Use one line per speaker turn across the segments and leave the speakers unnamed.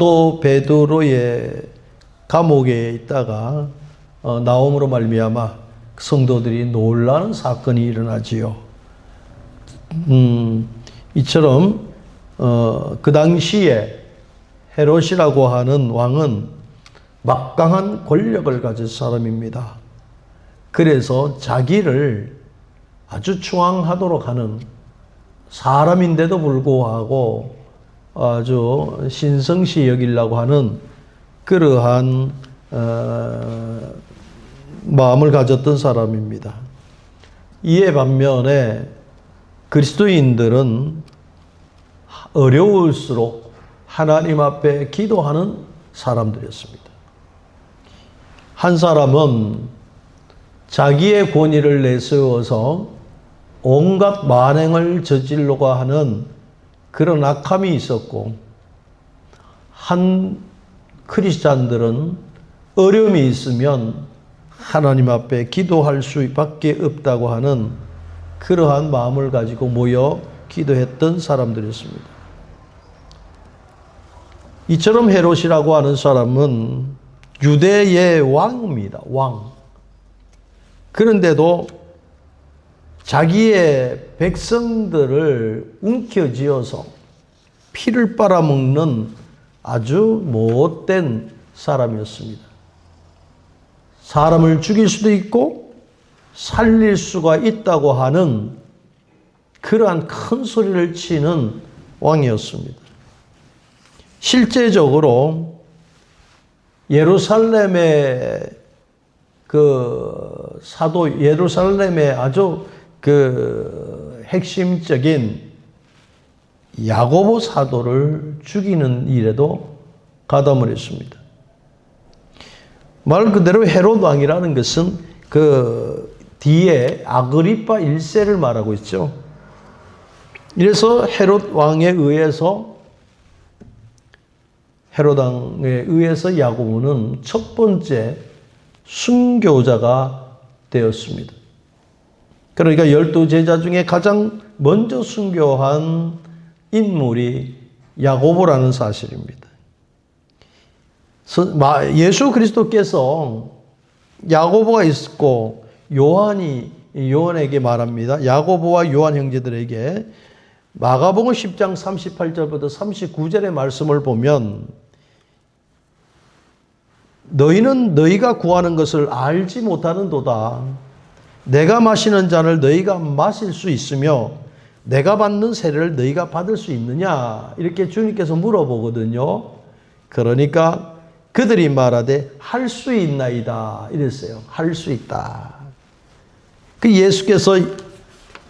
또 베드로의 감옥에 있다가 나옴으로 말미암아 성도들이 놀라는 사건이 일어나지요. 이처럼 그 당시에 헤롯이라고 하는 왕은 막강한 권력을 가진 사람입니다. 그래서 자기를 아주 추앙하도록 하는 사람인데도 불구하고 아주 신성시 여기려고 하는 그러한 마음을 가졌던 사람입니다. 이에 반면에 그리스도인들은 어려울수록 하나님 앞에 기도하는 사람들이었습니다. 한 사람은 자기의 권위를 내세워서 온갖 만행을 저지르려고 하는 그런 악함이 있었고, 한 크리스찬들은 어려움이 있으면 하나님 앞에 기도할 수밖에 없다고 하는 그러한 마음을 가지고 모여 기도했던 사람들이었습니다. 이처럼 헤롯이라고 하는 사람은 유대의 왕입니다. 왕. 그런데도 자기의 백성들을 움켜쥐어서 피를 빨아먹는 아주 못된 사람이었습니다. 사람을 죽일 수도 있고 살릴 수가 있다고 하는 그러한 큰 소리를 치는 왕이었습니다. 실제적으로 예루살렘의 그 사도, 예루살렘의 아주 그 핵심적인 야고보 사도를 죽이는 일에도 가담을 했습니다. 말 그대로 헤롯 왕이라는 것은 그 뒤에 아그리파 1세를 말하고 있죠. 이래서 헤롯 왕에 의해서 야고보는 첫 번째 순교자가 되었습니다. 그러니까 12제자 중에 가장 먼저 순교한 인물이 야고보라는 사실입니다. 예수 그리스도께서 야고보가 있었고 요한에게 말합니다. 야고보와 요한 형제들에게 마가복음 10장 38절부터 39절의 말씀을 보면 너희는 너희가 구하는 것을 알지 못하는도다. 내가 마시는 잔을 너희가 마실 수 있으며 내가 받는 세례를 너희가 받을 수 있느냐? 이렇게 주님께서 물어보거든요. 그러니까 그들이 말하되 할 수 있나이다 이랬어요. 할 수 있다. 그 예수께서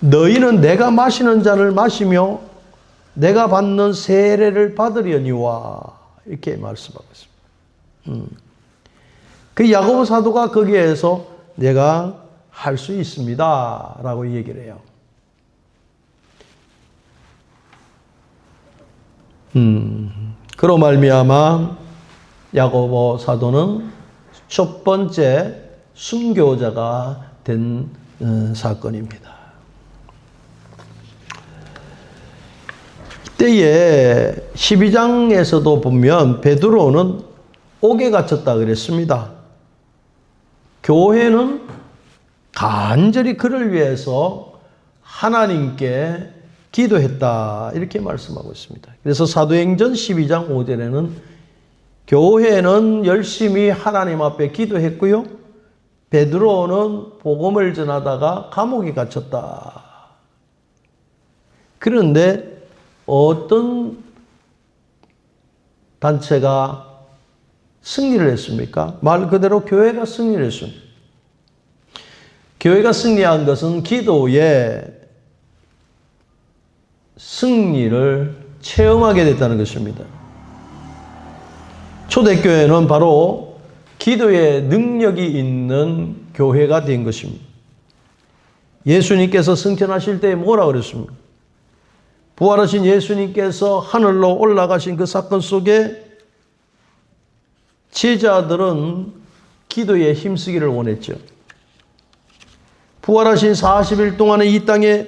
너희는 내가 마시는 잔을 마시며 내가 받는 세례를 받으려니와 이렇게 말씀하고 있습니다. 그 야고보 사도가 거기에서 내가 할 수 있습니다 라고 얘기를 해요. 그로 말미암아 야고보 사도는 첫 번째 순교자가 된 사건입니다. 이때에 12장에서도 보면 베드로는 옥에 갇혔다 그랬습니다. 교회는 간절히 그를 위해서 하나님께 기도했다 이렇게 말씀하고 있습니다. 그래서 사도행전 12장 5절에는 교회는 열심히 하나님 앞에 기도했고요. 베드로는 복음을 전하다가 감옥에 갇혔다. 그런데 어떤 단체가 승리를 했습니까? 말 그대로 교회가 승리를 했습니다. 교회가 승리한 것은 기도의 승리를 체험하게 됐다는 것입니다. 초대교회는 바로 기도의 능력이 있는 교회가 된 것입니다. 예수님께서 승천하실 때 뭐라고 그랬습니까? 부활하신 예수님께서 하늘로 올라가신 그 사건 속에 제자들은 기도에 힘쓰기를 원했죠. 부활하신 40일 동안에 이 땅에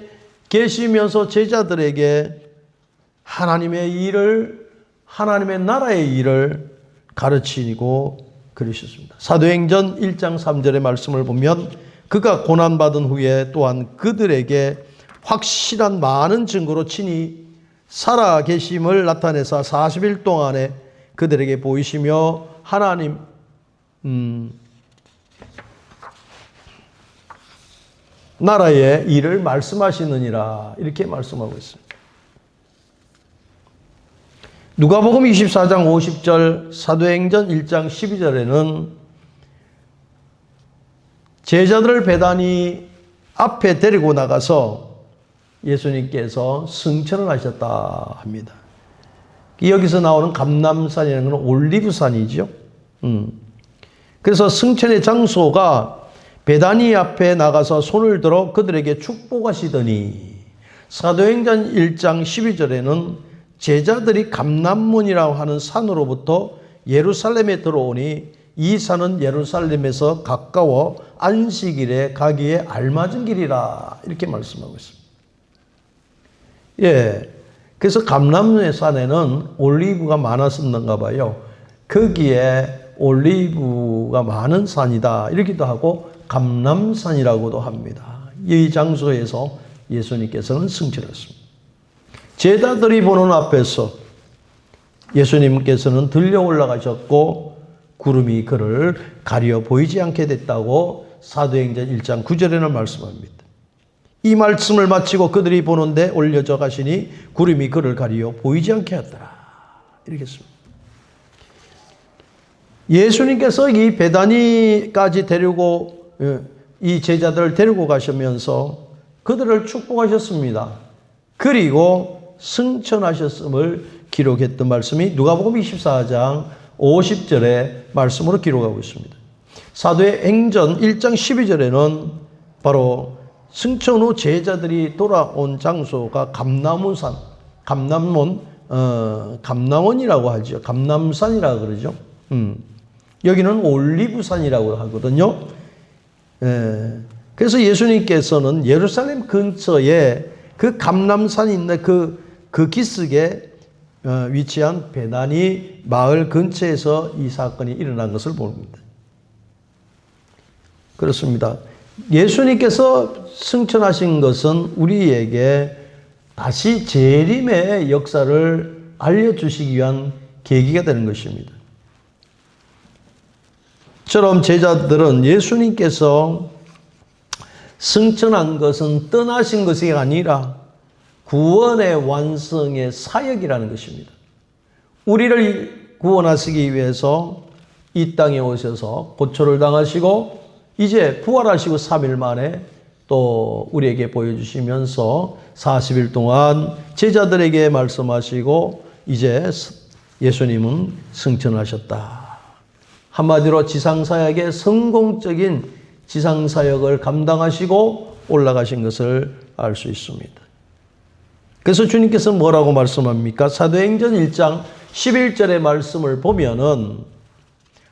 계시면서 제자들에게 하나님의 일을 하나님의 나라의 일을 가르치고 그러셨습니다. 사도행전 1장 3절의 말씀을 보면 그가 고난받은 후에 또한 그들에게 확실한 많은 증거로 친히 살아 계심을 나타내사 40일 동안에 그들에게 보이시며 하나님 나라의 일을 말씀하시느니라 이렇게 말씀하고 있습니다. 누가복음 24장 50절, 사도행전 1장 12절에는 제자들을 베다니 앞에 데리고 나가서 예수님께서 승천을 하셨다 합니다. 여기서 나오는 감람산이라는 것은 올리브산이죠. 그래서 승천의 장소가 베다니 앞에 나가서 손을 들어 그들에게 축복하시더니, 사도행전 1장 12절에는 제자들이 감람문이라고 하는 산으로부터 예루살렘에 들어오니 이 산은 예루살렘에서 가까워 안식일에 가기에 알맞은 길이라 이렇게 말씀하고 있습니다. 예, 그래서 감람문의 산에는 올리브가 많았었는가 봐요. 거기에 올리브가 많은 산이다 이러기도 하고 감람산이라고도 합니다. 이 장소에서 예수님께서는 승천했습니다. 제자들이 보는 앞에서 예수님께서는 들려 올라가셨고 구름이 그를 가려 보이지 않게 됐다고 사도행전 1장 9절에는 말씀합니다. 이 말씀을 마치고 그들이 보는데 올려져 가시니 구름이 그를 가려 보이지 않게 하더라 이렇게 했습니다. 예수님께서 이 베다니까지 데리고 이 제자들을 데리고 가시면서 그들을 축복하셨습니다. 그리고 승천하셨음을 기록했던 말씀이 누가복음 24장 50절의 말씀으로 기록하고 있습니다. 사도의 행전 1장 12절에는 바로 승천 후 제자들이 돌아온 장소가 감람산, 감람원이라고 하죠. 감람산이라고 그러죠. 여기는 올리브산이라고 하거든요. 그래서 예수님께서는 예루살렘 근처에 그 감람산이 있는 그 기슭에 위치한 베다니 마을 근처에서 이 사건이 일어난 것을 봅니다. 그렇습니다. 예수님께서 승천하신 것은 우리에게 다시 재림의 역사를 알려주시기 위한 계기가 되는 것입니다. 처럼 제자들은 예수님께서 승천한 것은 떠나신 것이 아니라 구원의 완성의 사역이라는 것입니다. 우리를 구원하시기 위해서 이 땅에 오셔서 고초를 당하시고 이제 부활하시고 3일 만에 또 우리에게 보여주시면서 40일 동안 제자들에게 말씀하시고 이제 예수님은 승천하셨다. 한마디로 지상사역의 성공적인 지상사역을 감당하시고 올라가신 것을 알 수 있습니다. 그래서 주님께서 뭐라고 말씀합니까? 사도행전 1장 11절의 말씀을 보면은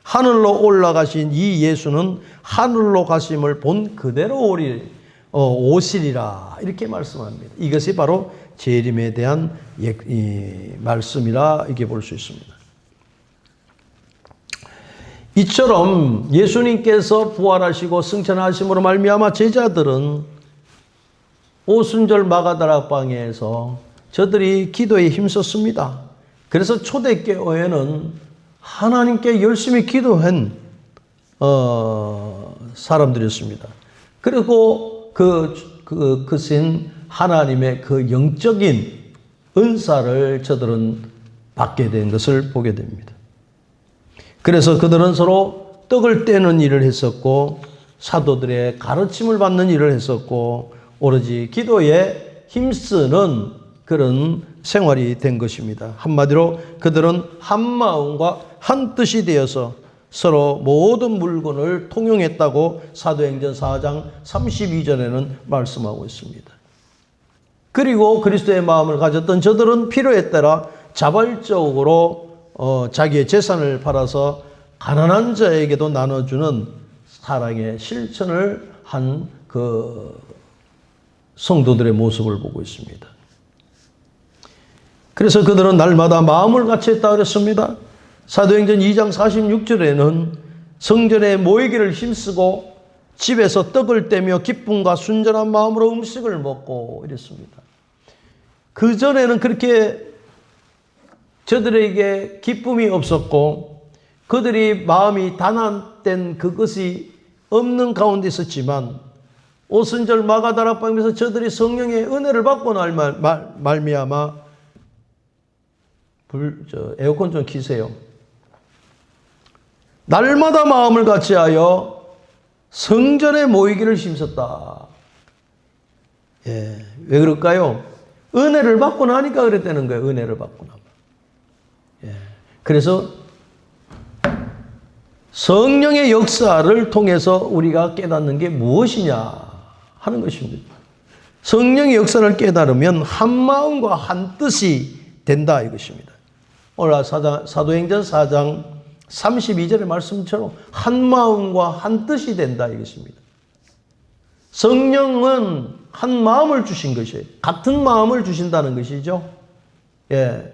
하늘로 올라가신 이 예수는 하늘로 가심을 본 그대로 오시리라 이렇게 말씀합니다. 이것이 바로 재림에 대한 말씀이라 이렇게 볼 수 있습니다. 이처럼 예수님께서 부활하시고 승천하심으로 말미암아 제자들은 오순절 마가다락 방에서 저들이 기도에 힘썼습니다. 그래서 초대교회는 하나님께 열심히 기도한 사람들이었습니다. 그리고 그신 하나님의 그 영적인 은사를 저들은 받게 된 것을 보게 됩니다. 그래서 그들은 서로 떡을 떼는 일을 했었고 사도들의 가르침을 받는 일을 했었고 오로지 기도에 힘쓰는 그런 생활이 된 것입니다. 한마디로 그들은 한 마음과 한 뜻이 되어서 서로 모든 물건을 통용했다고 사도행전 4장 32절에는 말씀하고 있습니다. 그리고 그리스도의 마음을 가졌던 저들은 필요에 따라 자발적으로 자기의 재산을 팔아서 가난한 자에게도 나눠주는 사랑의 실천을 한 그 성도들의 모습을 보고 있습니다. 그래서 그들은 날마다 마음을 같이 했다 그랬습니다. 사도행전 2장 46절에는 성전에 모이기를 힘쓰고 집에서 떡을 떼며 기쁨과 순전한 마음으로 음식을 먹고 이랬습니다. 그전에는 그렇게 저들에게 기쁨이 없었고 그들이 마음이 단안된 그것이 없는 가운데 있었지만 오순절 마가다락방에서 저들이 성령의 은혜를 받고 말미암아 에어컨 좀 키세요. 날마다 마음을 같이하여 성전에 모이기를 힘썼다. 예, 왜 그럴까요? 은혜를 받고 나니까 그랬다는 거예요. 은혜를 받고 나면. 예, 그래서 성령의 역사를 통해서 우리가 깨닫는 게 무엇이냐 하는 것입니다. 성령의 역사를 깨달으면 한 마음과 한 뜻이 된다 이것입니다. 오늘 사도행전 4장 32절의 말씀처럼 한 마음과 한 뜻이 된다 이것입니다. 성령은 한 마음을 주신 것이에요. 같은 마음을 주신다는 것이죠. 예.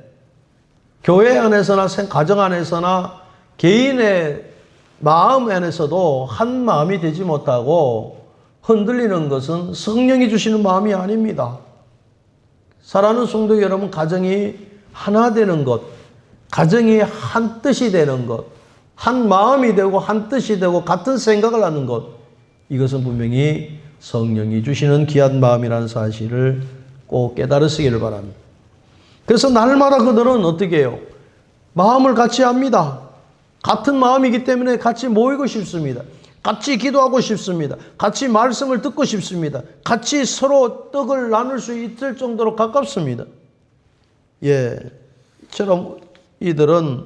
교회 안에서나 가정 안에서나 개인의 마음 안에서도 한 마음이 되지 못하고 흔들리는 것은 성령이 주시는 마음이 아닙니다. 사랑하는 성도 여러분, 가정이 하나 되는 것, 가정이 한 뜻이 되는 것, 한 마음이 되고 한 뜻이 되고 같은 생각을 하는 것, 이것은 분명히 성령이 주시는 귀한 마음이라는 사실을 꼭 깨달으시기를 바랍니다. 그래서 날마다 그들은 어떻게 해요? 마음을 같이 합니다. 같은 마음이기 때문에 같이 모이고 싶습니다. 같이 기도하고 싶습니다. 같이 말씀을 듣고 싶습니다. 같이 서로 떡을 나눌 수 있을 정도로 가깝습니다. 예, 이처럼 이들은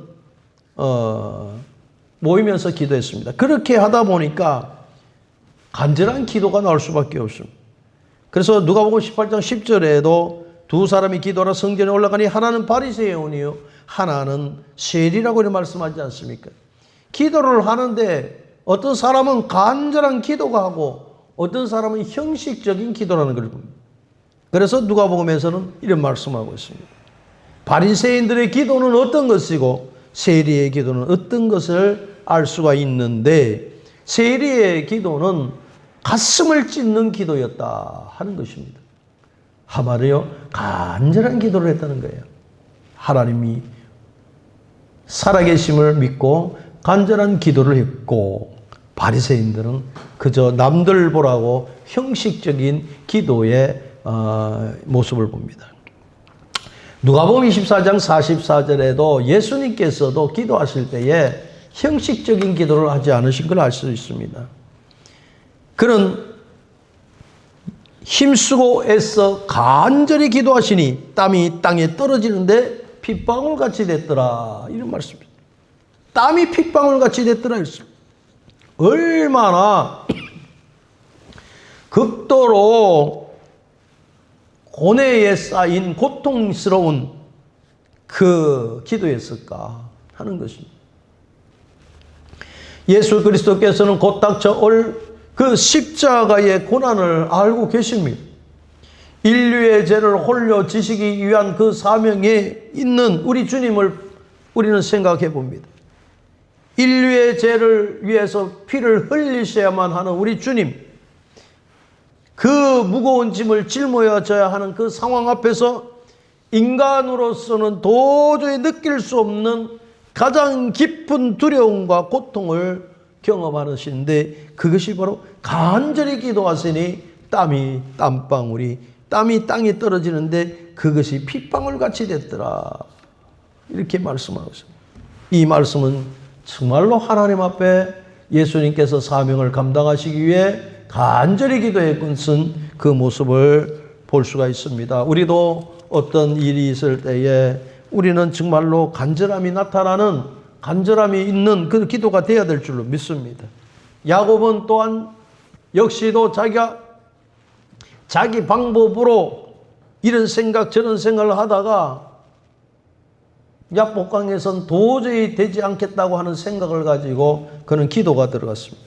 모이면서 기도했습니다. 그렇게 하다 보니까 간절한 기도가 나올 수밖에 없습니다. 그래서 누가복음 18장 10절에도 두 사람이 기도하러 성전에 올라가니 하나는 바리새인이요 하나는 세리라고 말씀하지 않습니까? 기도를 하는데 어떤 사람은 간절한 기도가 하고 어떤 사람은 형식적인 기도라는 걸 봅니다. 그래서 누가복음에서는 이런 말씀하고 있습니다. 바리새인들의 기도는 어떤 것이고 세리의 기도는 어떤 것을 알 수가 있는데 세리의 기도는 가슴을 찢는 기도였다 하는 것입니다. 하마르요 간절한 기도를 했다는 거예요. 하나님이 살아계심을 믿고 간절한 기도를 했고 바리새인들은 그저 남들 보라고 형식적인 기도의 모습을 봅니다. 누가복음 24장 44절에도 예수님께서도 기도하실 때에 형식적인 기도를 하지 않으신 걸 알 수 있습니다. 그는 힘쓰고 애써 간절히 기도하시니 땀이 땅에 떨어지는데 핏방울같이 됐더라 이런 말씀입니다. 땀이 핏방울같이 됐더라 했습니다. 얼마나 극도로 고뇌에 쌓인 고통스러운 그 기도였을까 하는 것입니다. 예수 그리스도께서는 곧 닥쳐올 그 십자가의 고난을 알고 계십니다. 인류의 죄를 홀려 지시기 위한 그 사명에 있는 우리 주님을 우리는 생각해 봅니다. 인류의 죄를 위해서 피를 흘리셔야만 하는 우리 주님, 그 무거운 짐을 짊어져야 하는 그 상황 앞에서 인간으로서는 도저히 느낄 수 없는 가장 깊은 두려움과 고통을 경험하시는데 그것이 바로 간절히 기도하시니 땀방울이 땀이 땅에 떨어지는데 그것이 핏방울같이 됐더라 이렇게 말씀하고 있습니다. 이 말씀은 정말로 하나님 앞에 예수님께서 사명을 감당하시기 위해 간절히 기도했던 그 모습을 볼 수가 있습니다. 우리도 어떤 일이 있을 때에 우리는 정말로 간절함이 나타나는 간절함이 있는 그 기도가 되어야 될 줄로 믿습니다. 야곱은 또한 역시도 자기 방법으로 이런 생각 저런 생각을 하다가 야복강에선 도저히 되지 않겠다고 하는 생각을 가지고 그는 기도가 들어갔습니다.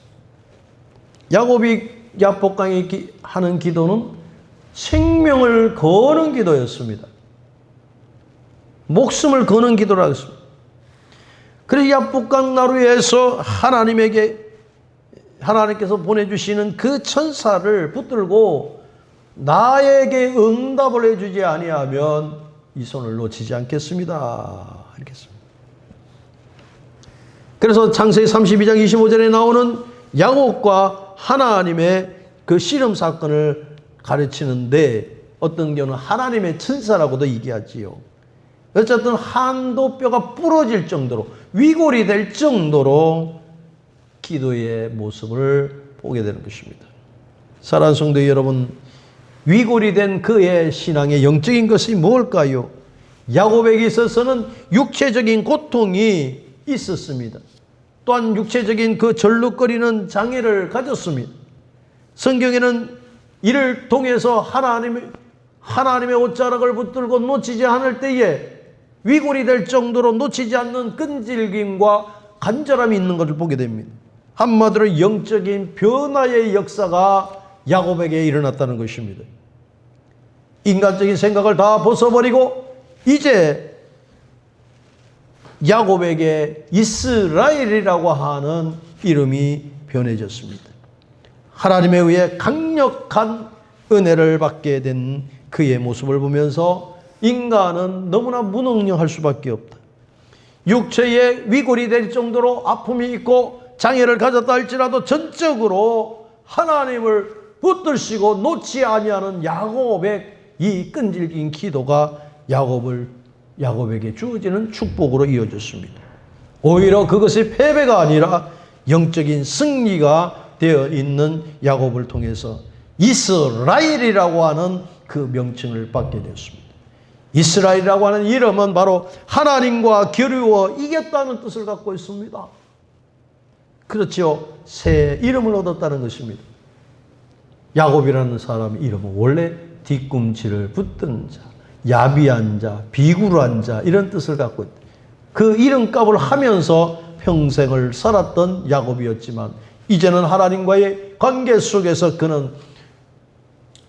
야곱이 야복강에 하는 기도는 생명을 거는 기도였습니다. 목숨을 거는 기도를 하겠습니다. 그래서 야복강나루에서 하나님께서 보내주시는 그 천사를 붙들고 나에게 응답을 해주지 아니하면 이 손을 놓치지 않겠습니다. 이렇겠습니다. 그래서 창세기 32장 25절에 나오는 야곱과 하나님의 그 씨름 사건을 가르치는데 어떤 경우는 하나님의 천사라고도 얘기하지요. 어쨌든 한도 뼈가 부러질 정도로 위골이 될 정도로 기도의 모습을 보게 되는 것입니다. 사랑하는 성도 여러분, 위골이 된 그의 신앙의 영적인 것이 뭘까요? 야곱에게 있어서는 육체적인 고통이 있었습니다. 또한 육체적인 그 절룩거리는 장애를 가졌습니다. 성경에는 이를 통해서 하나님의 옷자락을 붙들고 놓치지 않을 때에 위골이 될 정도로 놓치지 않는 끈질김과 간절함이 있는 것을 보게 됩니다. 한마디로 영적인 변화의 역사가 야곱에게 일어났다는 것입니다. 인간적인 생각을 다 벗어버리고 이제 야곱에게 이스라엘이라고 하는 이름이 변해졌습니다. 하나님에 의해 강력한 은혜를 받게 된 그의 모습을 보면서 인간은 너무나 무능력할 수밖에 없다. 육체에 위골이 될 정도로 아픔이 있고 장애를 가졌다 할지라도 전적으로 하나님을 붙들시고 놓지 아니하는 야곱의 이 끈질긴 기도가 야곱에게 주어지는 축복으로 이어졌습니다. 오히려 그것이 패배가 아니라 영적인 승리가 되어 있는 야곱을 통해서 이스라엘이라고 하는 그 명칭을 받게 되었습니다. 이스라엘이라고 하는 이름은 바로 하나님과 겨루어 이겼다는 뜻을 갖고 있습니다. 그렇죠. 새 이름을 얻었다는 것입니다. 야곱이라는 사람의 이름은 원래 뒤꿈치를 붙든 자, 야비한 자, 비굴한 자 이런 뜻을 갖고 있다. 그 이름값을 하면서 평생을 살았던 야곱이었지만 이제는 하나님과의 관계 속에서 그는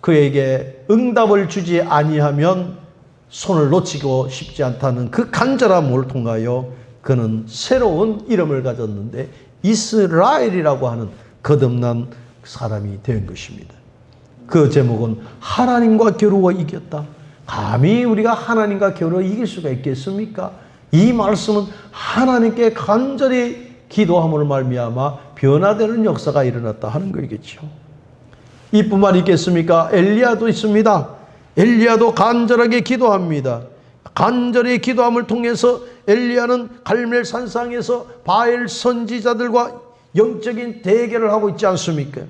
그에게 응답을 주지 아니하면 손을 놓치고 싶지 않다는 그 간절함을 통하여 그는 새로운 이름을 가졌는데 이스라엘이라고 하는 거듭난 사람이 된 것입니다. 그 제목은 하나님과 겨루어 이겼다. 감히 우리가 하나님과 겨루어 이길 수가 있겠습니까? 이 말씀은 하나님께 간절히 기도함으로 말미암아 변화되는 역사가 일어났다 하는 거겠죠. 이뿐만 있겠습니까? 엘리야도 있습니다. 엘리야도 간절하게 기도합니다. 간절히 기도함을 통해서 엘리야는 갈멜 산상에서 바엘 선지자들과 영적인 대결을 하고 있지 않습니까?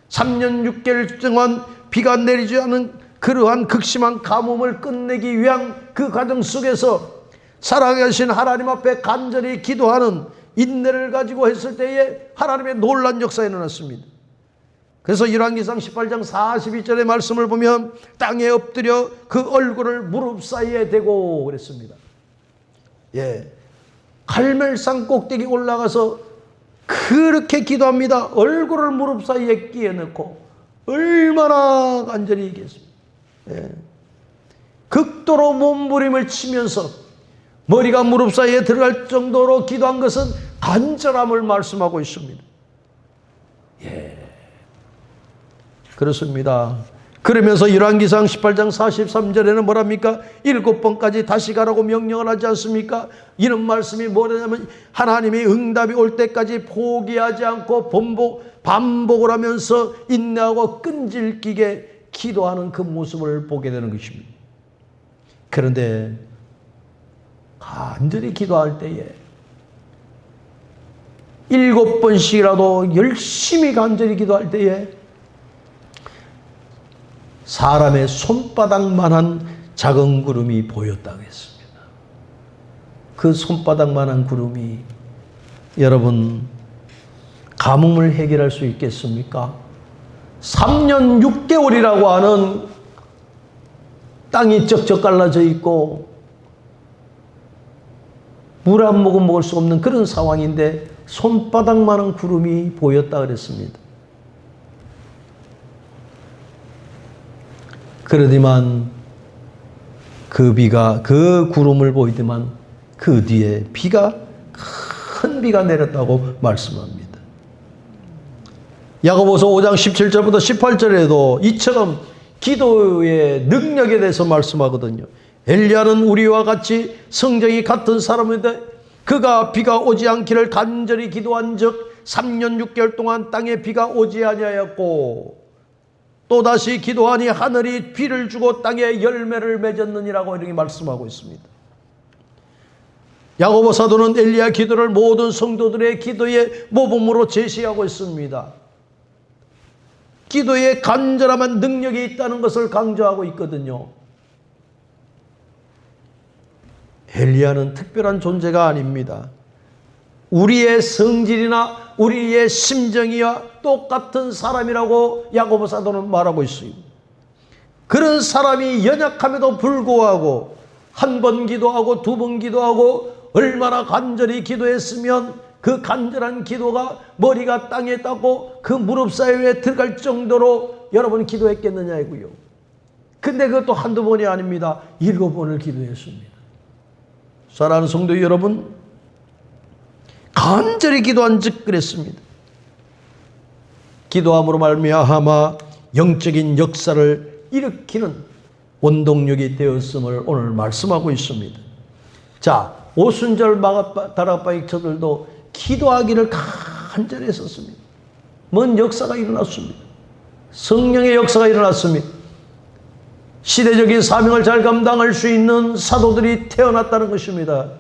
3년 6개월 동안 비가 내리지 않은 그러한 극심한 가뭄을 끝내기 위한 그 과정 속에서 살아계신 하나님 앞에 간절히 기도하는 인내를 가지고 했을 때에 하나님의 놀라운 역사가 일어났습니다. 그래서 열왕기상 18장 42절의 말씀을 보면 땅에 엎드려 그 얼굴을 무릎 사이에 대고 그랬습니다. 갈멜산 꼭대기 올라가서 그렇게 기도합니다. 얼굴을 무릎 사이에 끼워 넣고 얼마나 간절히 얘기했습니다. 극도로 몸부림을 치면서 머리가 무릎 사이에 들어갈 정도로 기도한 것은 간절함을 말씀하고 있습니다. 그렇습니다. 그러면서 열왕기상 18장 43절에는 뭐랍니까? 7번까지 다시 가라고 명령을 하지 않습니까? 이런 말씀이 뭐냐면 하나님의 응답이 올 때까지 포기하지 않고 반복을 하면서 인내하고 끈질기게 기도하는 그 모습을 보게 되는 것입니다. 그런데 간절히 기도할 때에 7번씩이라도 열심히 간절히 기도할 때에 사람의 손바닥만한 작은 구름이 보였다고 했습니다. 그 손바닥만한 구름이 여러분 가뭄을 해결할 수 있겠습니까? 3년 6개월이라고 하는 땅이 쩍쩍 갈라져 있고 물 한 모금 먹을 수 없는 그런 상황인데 손바닥만한 구름이 보였다 그랬습니다. 그러지만 그 구름을 보이더만 그 뒤에 큰 비가 내렸다고 말씀합니다. 야고보서 5장 17절부터 18절에도 이처럼 기도의 능력에 대해서 말씀하거든요. 엘리야는 우리와 같이 성정이 같은 사람인데 그가 비가 오지 않기를 간절히 기도한 즉 3년 6개월 동안 땅에 비가 오지 아니하였고 또다시 기도하니 하늘이 비를 주고 땅에 열매를 맺었느니라고 이렇게 말씀하고 있습니다. 야고보 사도는 엘리야 기도를 모든 성도들의 기도의 모범으로 제시하고 있습니다. 기도에 간절함한 능력이 있다는 것을 강조하고 있거든요. 엘리야는 특별한 존재가 아닙니다. 우리의 성질이나 우리의 심정이와 똑같은 사람이라고 야고보 사도는 말하고 있습니다. 그런 사람이 연약함에도 불구하고 한 번 기도하고 두 번 기도하고 얼마나 간절히 기도했으면 그 간절한 기도가 머리가 땅에 닿고 그 무릎 사이에 들어갈 정도로 여러분 기도했겠느냐고요. 근데 그것도 한두 번이 아닙니다. 7번을 기도했습니다. 사랑하는 성도 여러분, 간절히 기도한 즉 그랬습니다. 기도함으로 말미암아 영적인 역사를 일으키는 원동력이 되었음을 오늘 말씀하고 있습니다. 자, 오순절 다락방익처들도 기도하기를 간절히 했었습니다. 뭔 역사가 일어났습니다. 성령의 역사가 일어났습니다. 시대적인 사명을 잘 감당할 수 있는 사도들이 태어났다는 것입니다.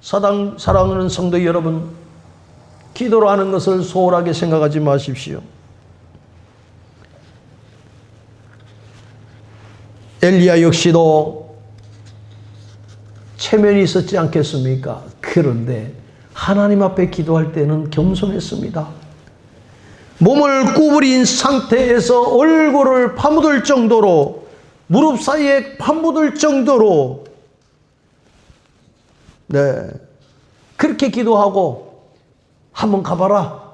사랑하는 성도 여러분, 기도로 하는 것을 소홀하게 생각하지 마십시오. 엘리야 역시도 체면이 있었지 않겠습니까? 그런데 하나님 앞에 기도할 때는 겸손했습니다. 몸을 구부린 상태에서 얼굴을 파묻을 정도로, 무릎 사이에 파묻을 정도로 그렇게 기도하고 한번 가봐라,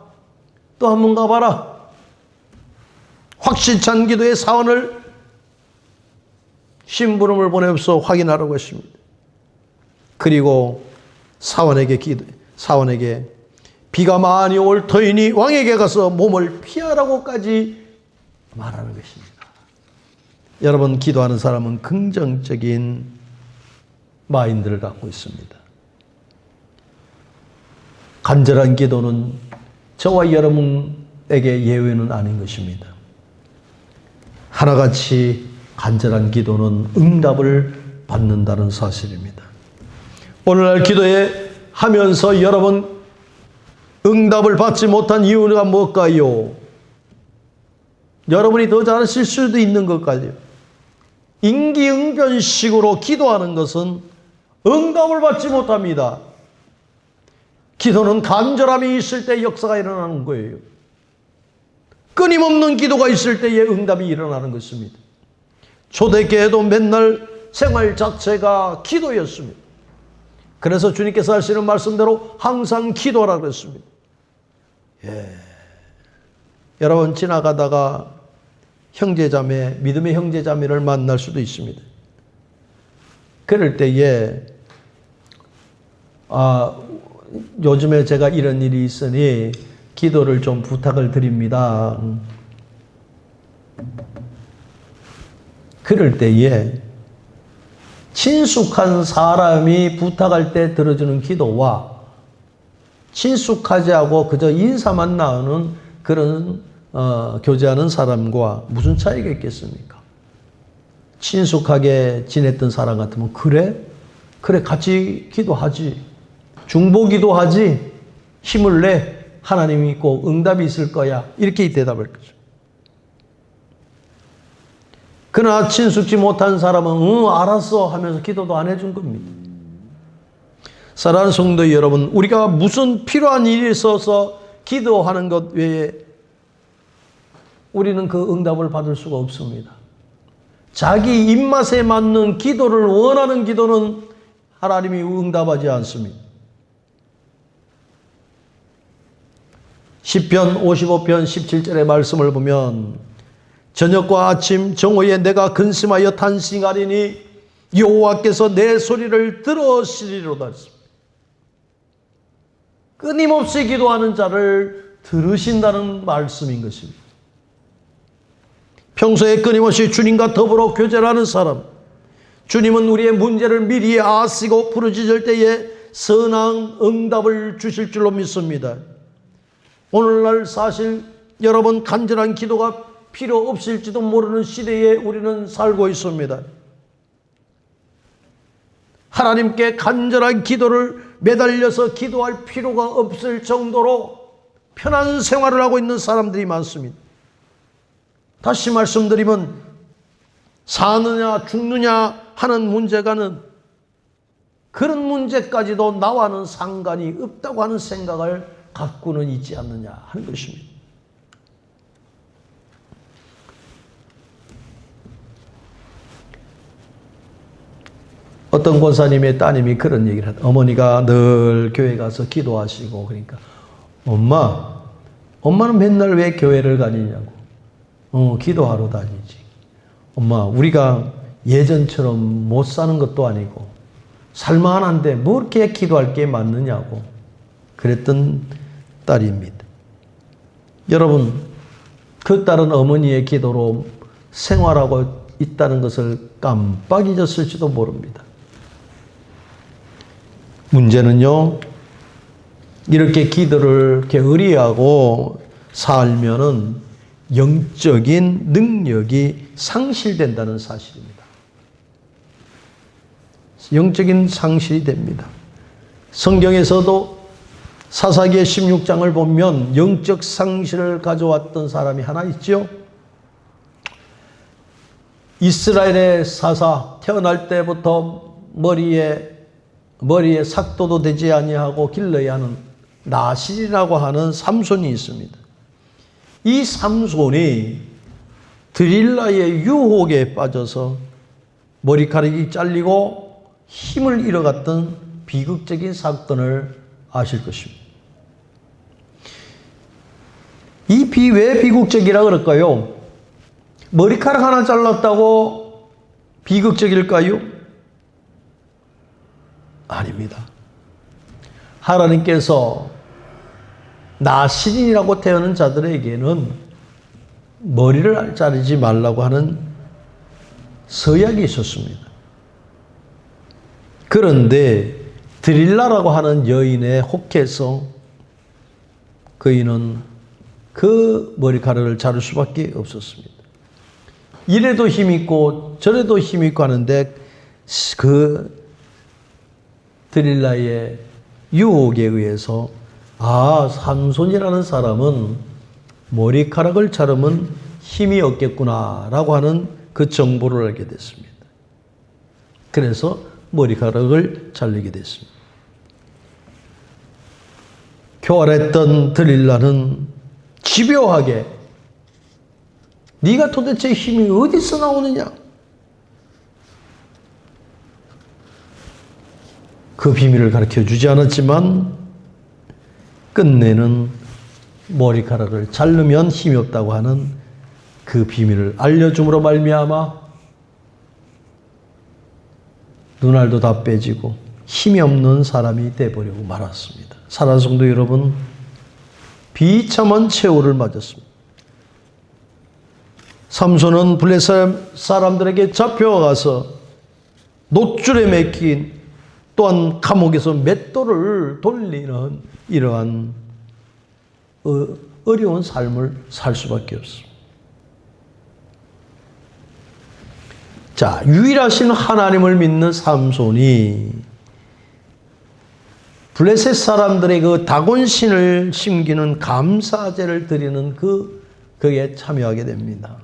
또 한번 가봐라, 확실찬 기도의 사원을 심부름을 보내서 확인하라고 했습니다. 그리고 사원에게 비가 많이 올 터이니 왕에게 가서 몸을 피하라고까지 말하는 것입니다. 여러분, 기도하는 사람은 긍정적인 마인드를 갖고 있습니다. 간절한 기도는 저와 여러분에게 예외는 아닌 것입니다. 하나같이 간절한 기도는 응답을 받는다는 사실입니다. 오늘날 기도에 하면서 여러분 응답을 받지 못한 이유가 뭘까요? 여러분이 더 잘하실 수도 있는 것까지요. 임기응변식으로 기도하는 것은 응답을 받지 못합니다. 기도는 간절함이 있을 때 역사가 일어나는 거예요. 끊임없는 기도가 있을 때에 응답이 일어나는 것입니다. 초대교회도 맨날 생활 자체가 기도였습니다. 그래서 주님께서 하시는 말씀대로 항상 기도하라 그랬습니다. 여러분, 지나가다가 형제자매, 믿음의 형제자매를 만날 수도 있습니다. 그럴 때에 요즘에 제가 이런 일이 있으니 기도를 좀 부탁을 드립니다. 그럴 때에 친숙한 사람이 부탁할 때 들어주는 기도와 친숙하지 않고 그저 인사만 나오는 그런 교제하는 사람과 무슨 차이가 있겠습니까? 친숙하게 지냈던 사람 같으면 그래 같이 기도하지, 중보기도 하지, 힘을 내, 하나님이 꼭 응답이 있을 거야, 이렇게 대답할 거죠. 그러나 친숙지 못한 사람은 알았어 하면서 기도도 안 해준 겁니다. 사랑하는 성도 여러분, 우리가 무슨 필요한 일이 있어서 기도하는 것 외에 우리는 그 응답을 받을 수가 없습니다. 자기 입맛에 맞는 기도를 원하는 기도는 하나님이 응답하지 않습니다. 시편 55편 17절의 말씀을 보면 저녁과 아침 정오에 내가 근심하여 탄식하리니 여호와께서 내 소리를 들으시리로다 했습니다. 끊임없이 기도하는 자를 들으신다는 말씀인 것입니다. 평소에 끊임없이 주님과 더불어 교제를 하는 사람, 주님은 우리의 문제를 미리 아시고 부르짖을 때에 선한 응답을 주실 줄로 믿습니다. 오늘날 사실 여러분 간절한 기도가 필요 없을지도 모르는 시대에 우리는 살고 있습니다. 하나님께 간절한 기도를 매달려서 기도할 필요가 없을 정도로 편한 생활을 하고 있는 사람들이 많습니다. 다시 말씀드리면 사느냐 죽느냐 하는 문제가는 그런 문제까지도 나와는 상관이 없다고 하는 생각을 갖고는 있지 않느냐 하는 것입니다. 어떤 권사님의 따님이 그런 얘기를 하다. 어머니가 늘 교회 가서 기도하시고 그러니까 엄마는 맨날 왜 교회를 다니냐고. 기도하러 다니지. 엄마 우리가 예전처럼 못 사는 것도 아니고 살만한데 뭐 이렇게 기도할 게 많느냐고 그랬던 딸입니다. 여러분 그 딸은 어머니의 기도로 생활하고 있다는 것을 깜빡 잊었을지도 모릅니다. 문제는요, 이렇게 기도를 이렇게 의리하고 살면은 영적인 능력이 상실된다는 사실입니다. 영적인 상실이 됩니다. 성경에서도 사사기의 16장을 보면 영적 상실을 가져왔던 사람이 하나 있죠. 이스라엘의 사사, 태어날 때부터 머리에 삭도도 되지 아니하고 길러야 하는 나실이라고 하는 삼손이 있습니다. 이 삼손이 드릴라의 유혹에 빠져서 머리카락이 잘리고 힘을 잃어갔던 비극적인 사건을 아실 것입니다. 왜 비극적이라 그럴까요? 머리카락 하나 잘랐다고 비극적일까요? 아닙니다. 하나님께서 나신이라고 태어난 자들에게는 머리를 자르지 말라고 하는 서약이 있었습니다. 그런데 드릴라라고 하는 여인에 혹해서 그이는 그 머리카락을 자를 수밖에 없었습니다. 이래도 힘있고 저래도 힘있고 하는데 그 드릴라의 유혹에 의해서 삼손이라는 사람은 머리카락을 자르면 힘이 없겠구나라고 하는 그 정보를 알게 됐습니다. 그래서 머리카락을 자르게 됐습니다. 교활했던 드릴라는 집요하게 네가 도대체 힘이 어디서 나오느냐? 그 비밀을 가르쳐 주지 않았지만 끝내는 머리카락을 자르면 힘이 없다고 하는 그 비밀을 알려줌으로 말미암아 눈알도 다 빼지고 힘이 없는 사람이 되어버리고 말았습니다. 사랑하는 성도 여러분, 비참한 최후를 맞았습니다. 삼손은 블레셋 사람들에게 잡혀가서 노줄에 매긴 또한 감옥에서 맷돌을 돌리는 이러한 어려운 삶을 살 수밖에 없습니다. 자, 유일하신 하나님을 믿는 삼손이 블레셋 사람들의 그 다곤신을 심기는 감사제를 드리는 그에 참여하게 됩니다.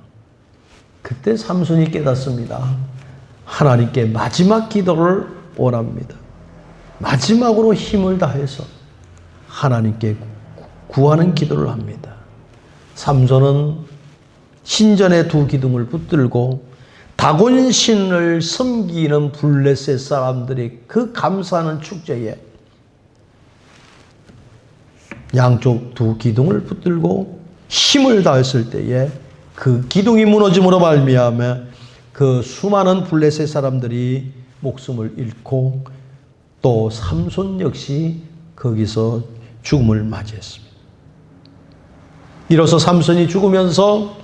그때 삼손이 깨닫습니다. 하나님께 마지막 기도를 원합니다. 마지막으로 힘을 다해서 하나님께 구하는 기도를 합니다. 삼손은 신전의 두 기둥을 붙들고 다곤신을 섬기는 블레셋 사람들이 그 감사하는 축제에 양쪽 두 기둥을 붙들고 힘을 다했을 때에 그 기둥이 무너짐으로 말미암아 그 수많은 블레셋 사람들이 목숨을 잃고 또 삼손 역시 거기서 죽음을 맞이했습니다. 이로써 삼손이 죽으면서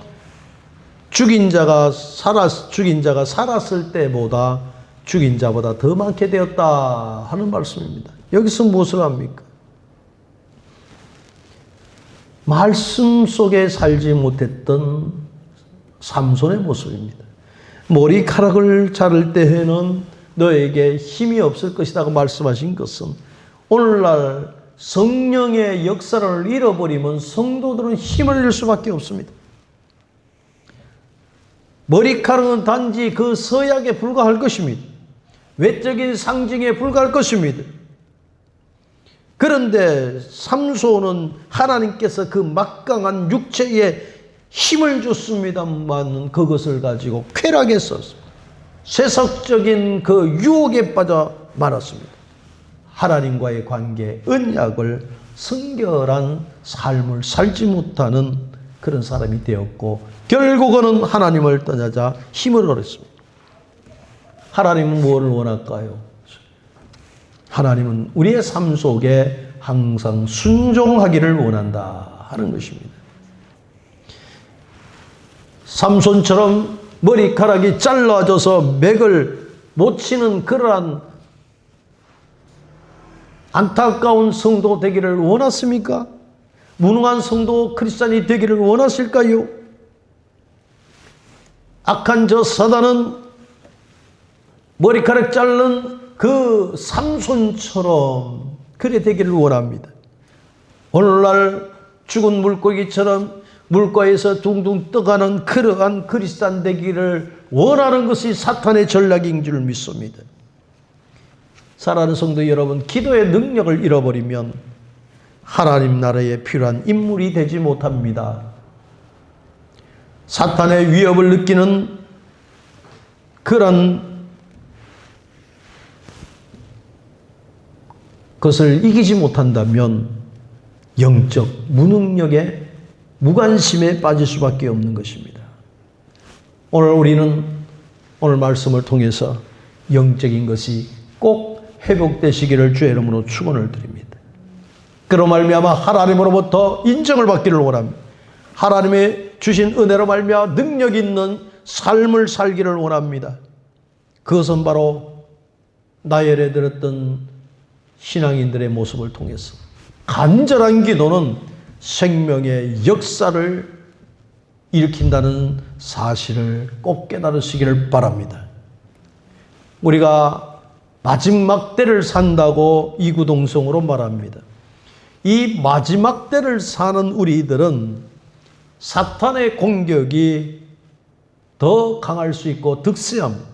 죽인 자가 살았을 때보다 죽인 자보다 더 많게 되었다 하는 말씀입니다. 여기서 무엇을 합니까? 말씀 속에 살지 못했던 삼손의 모습입니다. 머리카락을 자를 때에는 너에게 힘이 없을 것이라고 말씀하신 것은 오늘날 성령의 역사를 잃어버리면 성도들은 힘을 잃을 수밖에 없습니다. 머리카락은 단지 그 서약에 불과할 것입니다. 외적인 상징에 불과할 것입니다. 그런데 삼손은 하나님께서 그 막강한 육체에 힘을 줬습니다만 그것을 가지고 쾌락했었습니다. 세속적인 그 유혹에 빠져 말았습니다. 하나님과의 관계, 언약을 성결한 삶을 살지 못하는 그런 사람이 되었고 결국은 하나님을 떠나자 힘을 얻었습니다. 하나님은 무엇을 원할까요? 하나님은 우리의 삶 속에 항상 순종하기를 원한다 하는 것입니다. 삼손처럼 머리카락이 잘라져서 맥을 못 치는 그러한 안타까운 성도 되기를 원하십니까? 무능한 성도 크리스찬이 되기를 원하실까요? 악한 저 사단은 머리카락 자른 그 삼손처럼 그래 되기를 원합니다. 오늘날 죽은 물고기처럼 물가에서 둥둥 떠가는 그러한 크리스찬 되기를 원하는 것이 사탄의 전략인 줄 믿습니다. 사랑하는 성도 여러분, 기도의 능력을 잃어버리면 하나님 나라에 필요한 인물이 되지 못합니다. 사탄의 위협을 느끼는 그런 것을 이기지 못한다면 영적 무능력에 무관심에 빠질 수밖에 없는 것입니다. 오늘 우리는 오늘 말씀을 통해서 영적인 것이 꼭 회복되시기를 주의 이름으로 축원을 드립니다. 그로 말미암아 하나님으로부터 인정을 받기를 원합니다. 하나님의 주신 은혜로 말미암아 능력 있는 삶을 살기를 원합니다. 그것은 바로 나열해 드렸던 신앙인들의 모습을 통해서 간절한 기도는 생명의 역사를 일으킨다는 사실을 꼭 깨달으시기를 바랍니다. 우리가 마지막 때를 산다고 이구동성으로 말합니다. 이 마지막 때를 사는 우리들은 사탄의 공격이 더 강할 수 있고 득세합니다.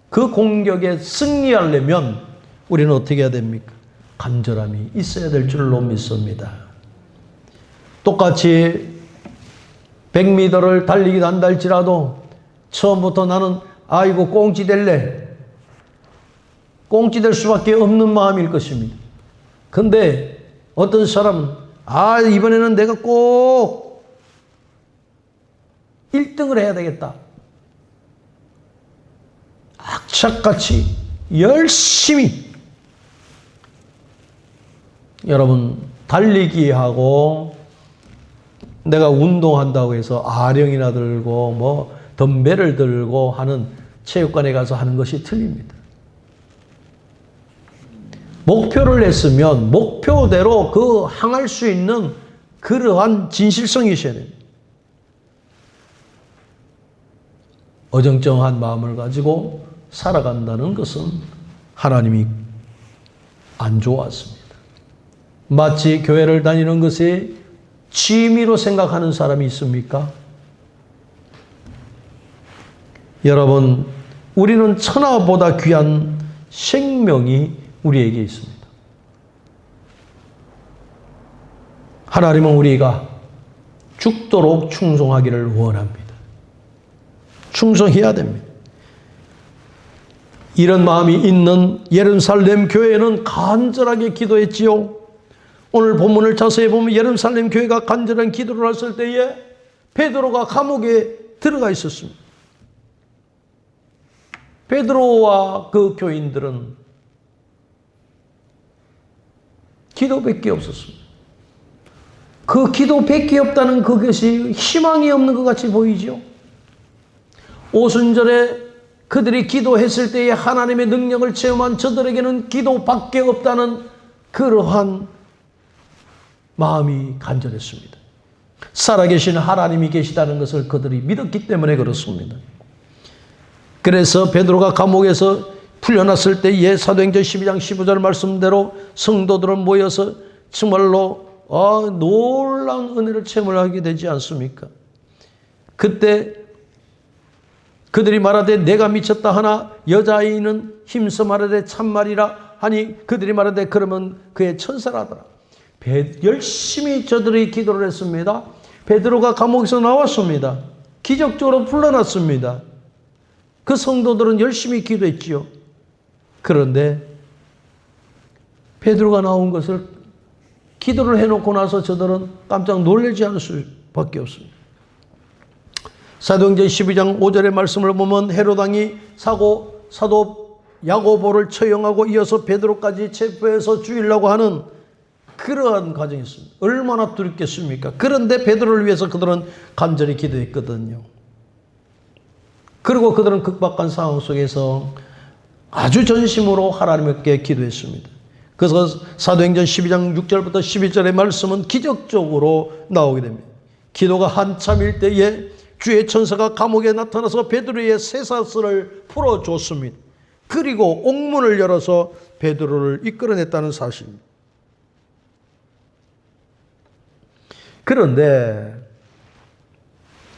그 공격에 승리하려면 우리는 어떻게 해야 됩니까? 간절함이 있어야 될 줄로 믿습니다. 똑같이 100m를 달리기도 한다 할지라도 처음부터 나는 아이고 꽁치 될래. 꽁치 될 수밖에 없는 마음일 것입니다. 근데 어떤 사람은 이번에는 내가 꼭 1등을 해야 되겠다. 악착같이 열심히 여러분 달리기하고 내가 운동한다고 해서 아령이나 들고 뭐 덤벨을 들고 하는 체육관에 가서 하는 것이 틀립니다. 목표를 냈으면 목표대로 그 향할 수 있는 그러한 진실성이 있어야 됩니다. 어정쩡한 마음을 가지고 살아간다는 것은 하나님이 안 좋았습니다. 마치 교회를 다니는 것이 취미로 생각하는 사람이 있습니까? 여러분, 우리는 천하보다 귀한 생명이 우리에게 있습니다. 하나님은 우리가 죽도록 충성하기를 원합니다. 충성해야 됩니다. 이런 마음이 있는 예루살렘 교회는 간절하게 기도했지요. 오늘 본문을 자세히 보면 예루살렘 교회가 간절한 기도를 했을 때에 베드로가 감옥에 들어가 있었습니다. 베드로와 그 교인들은 기도밖에 없었습니다. 그 기도밖에 없다는 그것이 희망이 없는 것 같이 보이죠. 오순절에 그들이 기도했을 때에 하나님의 능력을 체험한 저들에게는 기도밖에 없다는 그러한 마음이 간절했습니다. 살아계신 하나님이 계시다는 것을 그들이 믿었기 때문에 그렇습니다. 그래서 베드로가 감옥에서 풀려났을 때에 사도행전 12장 15절 말씀대로 성도들은 모여서 정말로 놀라운 은혜를 체험을 하게 되지 않습니까? 그때 그들이 말하되 내가 미쳤다 하나 여자아이는 힘써 말하되 참말이라 하니 그들이 말하되 그러면 그의 천사라더라. 열심히 저들이 기도를 했습니다. 베드로가 감옥에서 나왔습니다. 기적적으로 풀려났습니다. 그 성도들은 열심히 기도했지요. 그런데 베드로가 나온 것을 기도를 해놓고 나서 저들은 깜짝 놀라지 않을 수밖에 없습니다. 사도행전 12장 5절의 말씀을 보면 헤롯 왕이 사도 야고보를 처형하고 이어서 베드로까지 체포해서 죽이려고 하는 그러한 과정이 있습니다. 얼마나 두렵겠습니까? 그런데 베드로를 위해서 그들은 간절히 기도했거든요. 그리고 그들은 극박한 상황 속에서 아주 전심으로 하나님께 기도했습니다. 그래서 사도행전 12장 6절부터 11절의 말씀은 기적적으로 나오게 됩니다. 기도가 한참일 때에 주의 천사가 감옥에 나타나서 베드로의 쇠사슬을 풀어줬습니다. 그리고 옥문을 열어서 베드로를 이끌어냈다는 사실입니다. 그런데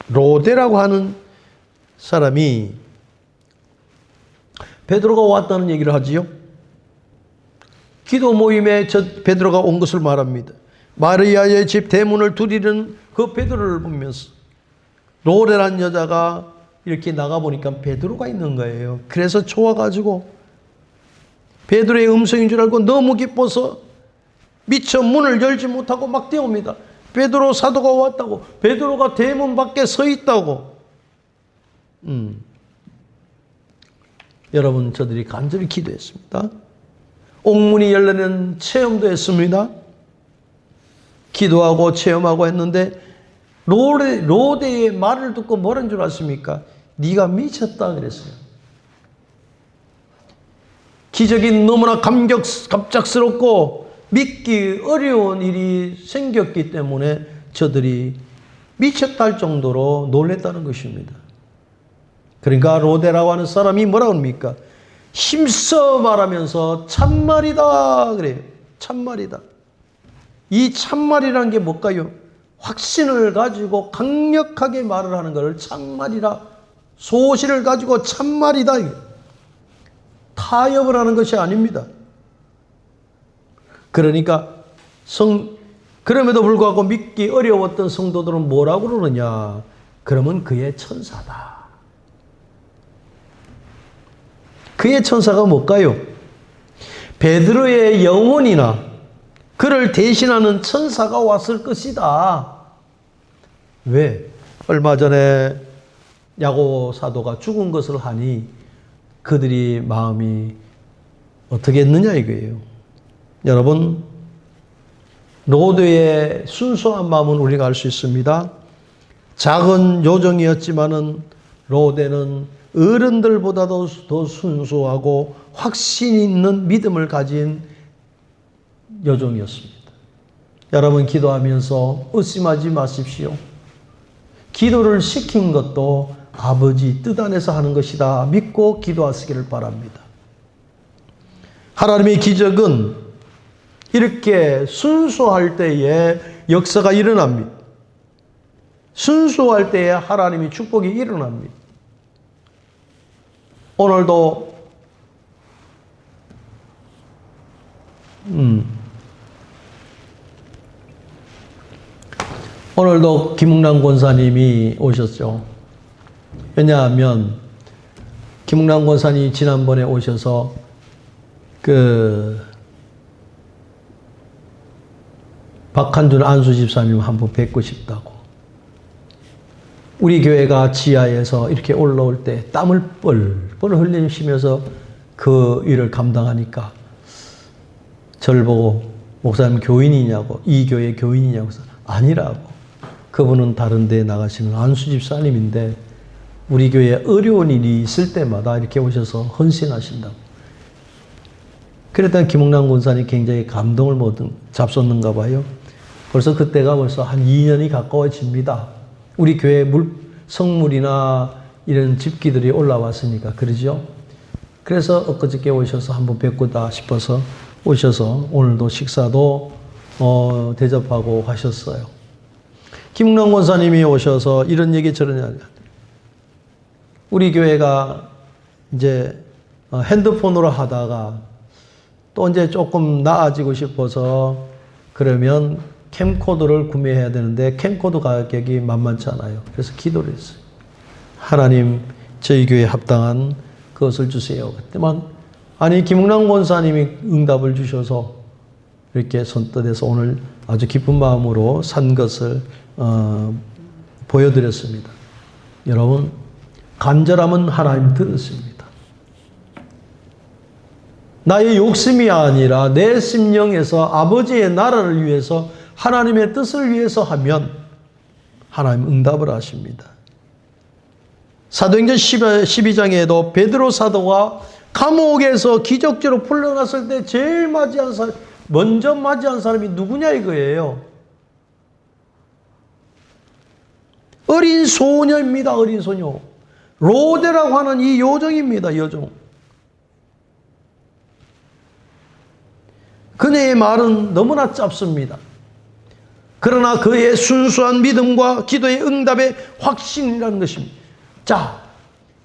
로데라고 하는 사람이 베드로가 왔다는 얘기를 하지요. 기도 모임에 베드로가 온 것을 말합니다. 마리아의 집 대문을 두드리는 그 베드로를 보면서 로데라는 여자가 이렇게 나가보니까 베드로가 있는 거예요. 그래서 좋아가지고 베드로의 음성인 줄 알고 너무 기뻐서 미처 문을 열지 못하고 막 뛰어옵니다. 베드로 사도가 왔다고, 베드로가 대문 밖에 서 있다고. 여러분, 저들이 간절히 기도했습니다. 옥문이 열리는 체험도 했습니다. 기도하고 체험하고 했는데 로데의 말을 듣고 뭐라는 줄 아십니까? 네가 미쳤다 그랬어요. 기적이 너무나 갑작스럽고 믿기 어려운 일이 생겼기 때문에 저들이 미쳤다 할 정도로 놀랬다는 것입니다. 그러니까 로데라고 하는 사람이 뭐라고 합니까? 힘써 말하면서 참말이다 그래요. 참말이다. 이 참말이라는 게 뭘까요? 확신을 가지고 강력하게 말을 하는 것을 참말이라, 소신을 가지고 참말이다. 타협을 하는 것이 아닙니다. 그러니까 그럼에도 불구하고 믿기 어려웠던 성도들은 뭐라고 그러느냐? 그러면 그의 천사다. 그의 천사가 뭘까요? 베드로의 영혼이나 그를 대신하는 천사가 왔을 것이다. 왜? 얼마 전에 야고보 사도가 죽은 것을 하니 그들이 마음이 어떻게 했느냐 이거예요. 여러분, 로데의 순수한 마음은 우리가 알 수 있습니다. 작은 요정이었지만은 로데는 어른들보다도 더 순수하고 확신 있는 믿음을 가진 여종이었습니다. 여러분, 기도하면서 의심하지 마십시오. 기도를 시킨 것도 아버지 뜻 안에서 하는 것이다 믿고 기도하시기를 바랍니다. 하나님의 기적은 이렇게 순수할 때에 역사가 일어납니다. 순수할 때에 하나님의 축복이 일어납니다. 오늘도 오늘도 김웅남 권사님이 오셨죠. 왜냐하면 김웅남 권사님이 지난번에 오셔서 박한준 안수 집사님 한번 뵙고 싶다고. 우리 교회가 지하에서 이렇게 올라올 때 땀을 뻘뻘 흘리시면서 그 일을 감당하니까 저를 보고 목사님 교인이냐고, 이 교회 교인이냐고 해서 아니라고. 그분은 다른 데에 나가시는 안수 집사님인데 우리 교회에 어려운 일이 있을 때마다 이렇게 오셔서 헌신하신다고. 그랬더니 김홍남 권사님 굉장히 감동을 잡섰는가 봐요. 벌써 그때가 벌써 한 2년이 가까워집니다. 우리 교회 성물이나 이런 집기들이 올라왔으니까 그러죠. 그래서 엊그저께 오셔서 한번 뵙고다 싶어서 오셔서 오늘도 식사도 대접하고 가셨어요. 김웅남 권사님이 오셔서 이런 얘기 저런 얘기. 우리 교회가 이제 핸드폰으로 하다가 또 이제 조금 나아지고 싶어서 그러면 캠코더를 구매해야 되는데 캠코더 가격이 만만치 않아요. 그래서 기도를 했어요. 하나님, 저희 교회에 합당한 그것을 주세요. 그때만 아니 김웅남 권사님이 응답을 주셔서 이렇게 손뜻해서 오늘 아주 기쁜 마음으로 산 것을 보여드렸습니다. 여러분, 간절함은 하나님 들으십니다. 나의 욕심이 아니라 내 심령에서 아버지의 나라를 위해서 하나님의 뜻을 위해서 하면 하나님 응답을 하십니다. 사도행전 12장에도 베드로 사도가 감옥에서 기적적으로 풀려났을 때 제일 먼저 맞이한 사람이 누구냐 이거예요. 어린 소녀입니다. 어린 소녀. 로데라고 하는 이 요정입니다. 여종. 그녀의 말은 너무나 짧습니다. 그러나 그의 순수한 믿음과 기도의 응답의 확신이라는 것입니다. 자,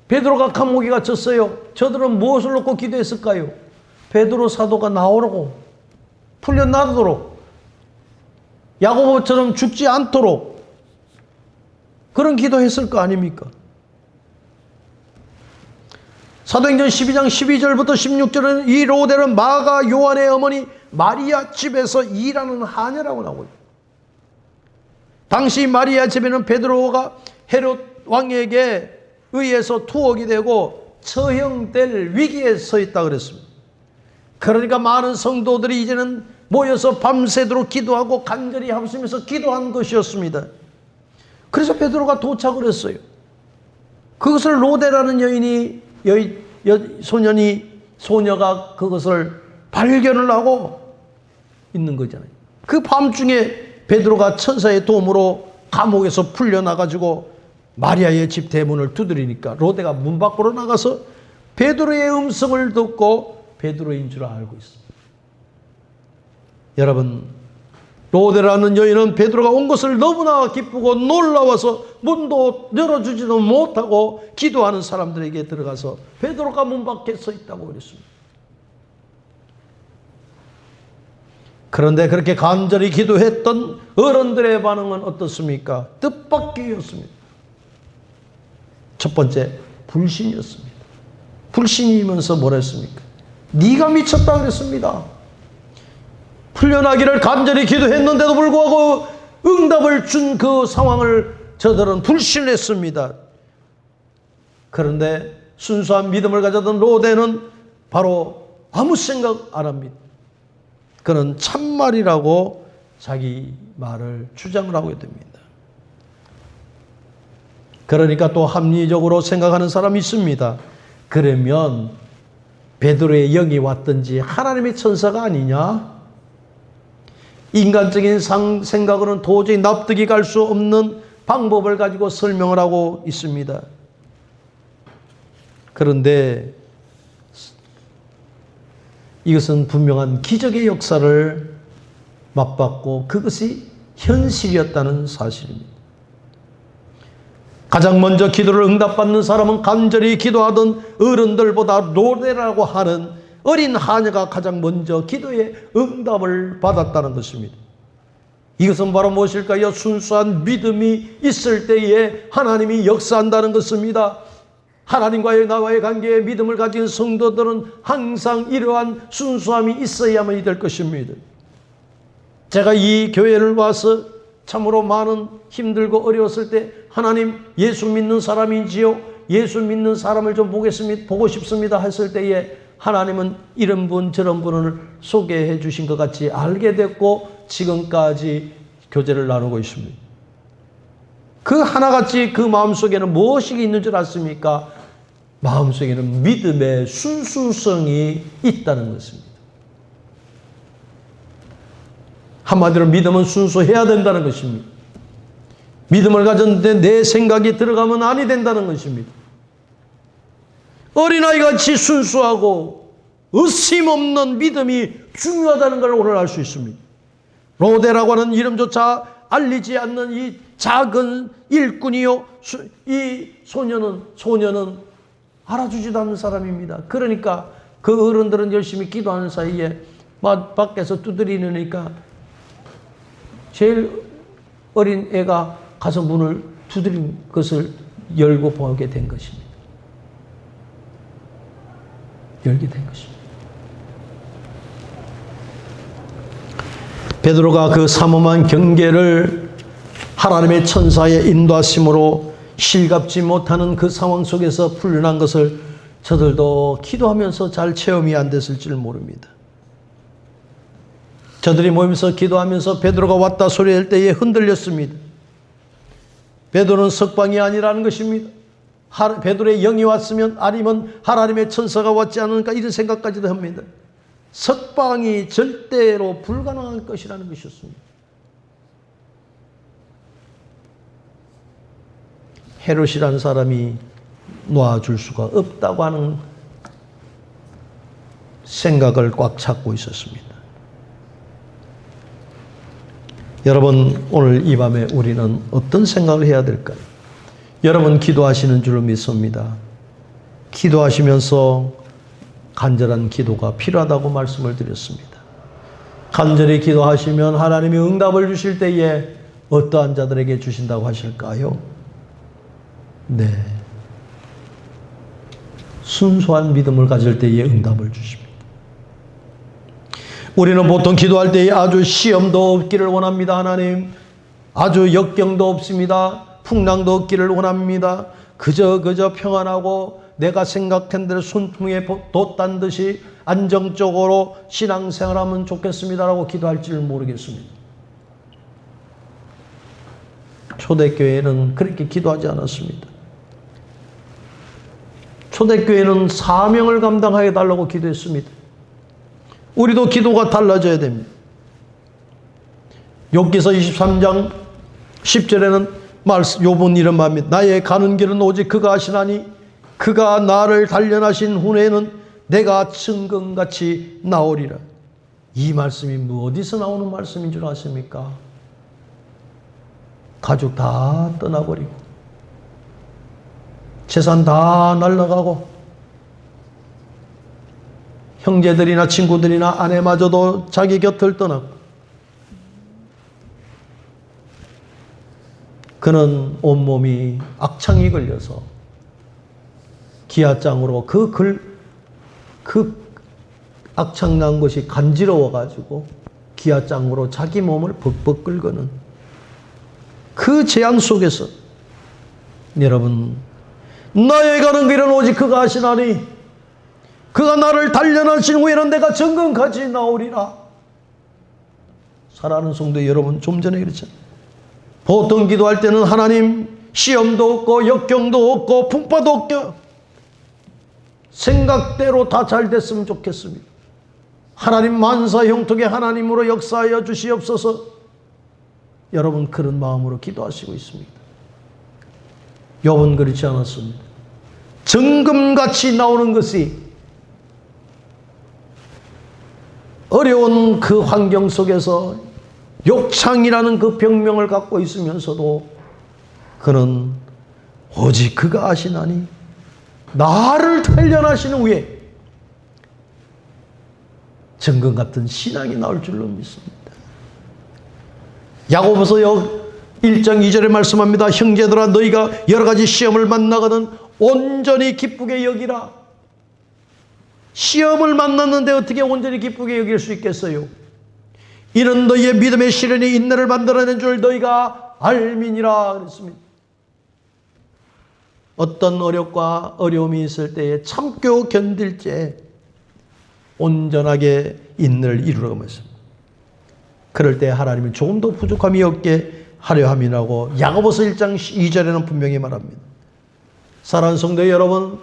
베드로가 감옥에 갇혔어요. 저들은 무엇을 놓고 기도했을까요? 베드로 사도가 나오라고, 풀려나도록, 야고보처럼 죽지 않도록 그런 기도했을 거 아닙니까? 사도행전 12장 12절부터 16절은 이 로데는 마가 요한의 어머니 마리아 집에서 일하는 하녀라고 나오고 있습니다. 당시 마리아 집에는 베드로가 헤롯 왕에게 의해서 투옥이 되고 처형될 위기에 서 있다 그랬습니다. 그러니까 많은 성도들이 이제는 모여서 밤새도록 기도하고 간절히 합심해서 기도한 것이었습니다. 그래서 베드로가 도착을 했어요. 그것을 로데라는 소녀가 그것을 발견을 하고 있는 거잖아요. 그 밤중에 베드로가 천사의 도움으로 감옥에서 풀려나가지고 마리아의 집 대문을 두드리니까 로데가 문 밖으로 나가서 베드로의 음성을 듣고 베드로인 줄 알고 있습니다. 여러분, 로데라는 여인은 베드로가 온 것을 너무나 기쁘고 놀라워서 문도 열어주지도 못하고 기도하는 사람들에게 들어가서 베드로가 문 밖에 서 있다고 그랬습니다. 그런데 그렇게 간절히 기도했던 어른들의 반응은 어떻습니까? 뜻밖이었습니다. 첫 번째, 불신이었습니다. 불신이면서 뭐라 했습니까? 네가 미쳤다 그랬습니다. 풀려나기를 간절히 기도했는데도 불구하고 응답을 준 그 상황을 저들은 불신했습니다. 그런데 순수한 믿음을 가졌던 로데는 바로 아무 생각 안 합니다. 그는 참말이라고 자기 말을 주장을 하게 됩니다. 그러니까 또 합리적으로 생각하는 사람이 있습니다. 그러면 베드로의 영이 왔든지 하나님의 천사가 아니냐? 인간적인 생각으로는 도저히 납득이 갈 수 없는 방법을 가지고 설명을 하고 있습니다. 그런데 이것은 분명한 기적의 역사를 맛봤고 그것이 현실이었다는 사실입니다. 가장 먼저 기도를 응답받는 사람은 간절히 기도하던 어른들보다 로데라고 하는 어린 하녀가 가장 먼저 기도의 응답을 받았다는 것입니다. 이것은 바로 무엇일까요? 순수한 믿음이 있을 때에 하나님이 역사한다는 것입니다. 하나님과의 나와의 관계에 믿음을 가진 성도들은 항상 이러한 순수함이 있어야만 될 것입니다. 제가 이 교회를 와서 참으로 많은 힘들고 어려웠을 때 하나님 예수 믿는 사람인지요? 예수 믿는 사람을 좀 보고 싶습니다 했을 때에 하나님은 이런 분 저런 분을 소개해 주신 것 같이 알게 됐고 지금까지 교제를 나누고 있습니다. 그 하나같이 그 마음속에는 무엇이 있는 줄 아십니까? 마음속에는 믿음의 순수성이 있다는 것입니다. 한마디로 믿음은 순수해야 된다는 것입니다. 믿음을 가졌는데 내 생각이 들어가면 아니 된다는 것입니다. 어린아이같이 순수하고 의심 없는 믿음이 중요하다는 걸 오늘 알 수 있습니다. 로데라고 하는 이름조차 알리지 않는 이 작은 일꾼이요, 이 소녀는 알아주지도 않는 사람입니다. 그러니까 그 어른들은 열심히 기도하는 사이에 밖에서 두드리니까 제일 어린 애가 가서 문을 두드린 것을 열고 보게 된 것입니다. 열게 된 것입니다. 베드로가 그 삼엄한 경계를 하나님의 천사의 인도하심으로 실갑지 못하는 그 상황 속에서 풀려난 것을 저들도 기도하면서 잘 체험이 안 됐을지를 모릅니다. 저들이 모이면서 기도하면서 베드로가 왔다 소리할 때에 흔들렸습니다. 베드로는 석방이 아니라는 것입니다. 베드로의 영이 왔으면 아니면 하나님의 천사가 왔지 않을까 이런 생각까지도 합니다. 석방이 절대로 불가능한 것이라는 것이었습니다. 헤롯이라는 사람이 놓아줄 수가 없다고 하는 생각을 꽉 찾고 있었습니다. 여러분, 오늘 이 밤에 우리는 어떤 생각을 해야 될까요? 여러분 기도하시는 줄 믿습니다. 기도하시면서 간절한 기도가 필요하다고 말씀을 드렸습니다. 간절히 기도하시면 하나님이 응답을 주실 때에 어떠한 자들에게 주신다고 하실까요? 네. 순수한 믿음을 가질 때에 응답을 주십니다. 우리는 보통 기도할 때에 아주 시험도 없기를 원합니다. 하나님, 아주 역경도 없습니다. 풍랑도 없기를 원합니다. 그저 평안하고 내가 생각한 대로 순풍에 돛단 듯이 안정적으로 신앙생활하면 좋겠습니다라고 기도할지를 모르겠습니다. 초대교회는 그렇게 기도하지 않았습니다. 초대교회는 사명을 감당하게 달라고 기도했습니다. 우리도 기도가 달라져야 됩니다. 욥기서 23장 10절에는 욥은 이런 말입니다. 나의 가는 길은 오직 그가 하시나니 그가 나를 단련하신 후에는 내가 증거같이 나오리라. 이 말씀이 어디서 나오는 말씀인 줄 아십니까? 가족 다 떠나버리고 재산 다 날라가고 형제들이나 친구들이나 아내마저도 자기 곁을 떠나고 그는 온몸이 악창이 걸려서 기아장으로 그 악창난 것이 간지러워가지고 기아장으로 자기 몸을 벅벅 긁어는 그 재앙 속에서 여러분, 나의 가는 길은 오직 그가 하시나니 그가 나를 단련하신 후에는 내가 정금같이 나오리라. 사랑하는 성도 여러분, 좀 전에 그랬잖아요. 보통 기도할 때는 하나님 시험도 없고 역경도 없고 풍파도 없고 생각대로 다 잘 됐으면 좋겠습니다. 하나님 만사 형통의 하나님으로 역사하여 주시옵소서. 여러분 그런 마음으로 기도하시고 있습니다. 욥은 그렇지 않았습니다. 정금같이 나오는 것이 어려운 그 환경 속에서 욕창이라는 그 병명을 갖고 있으면서도 그는 오직 그가 아시나니 나를 단련하시는 후에 정금 같은 신앙이 나올 줄로 믿습니다. 야고보서 1장 2절에 말씀합니다. 형제들아 너희가 여러 가지 시험을 만나거든 온전히 기쁘게 여기라. 시험을 만났는데 어떻게 온전히 기쁘게 여길 수 있겠어요? 이는 너희의 믿음의 시련이 인내를 만들어낸 줄 너희가 알미니라 그랬습니다. 어떤 어렵과 어려움이 있을 때에 참고 견딜 때 온전하게 인내를 이루어가면서 그럴 때 하나님은 조금 더 부족함이 없게 하려 함이라고 야고보서 1장 2절에는 분명히 말합니다. 사랑하는 성도 여러분,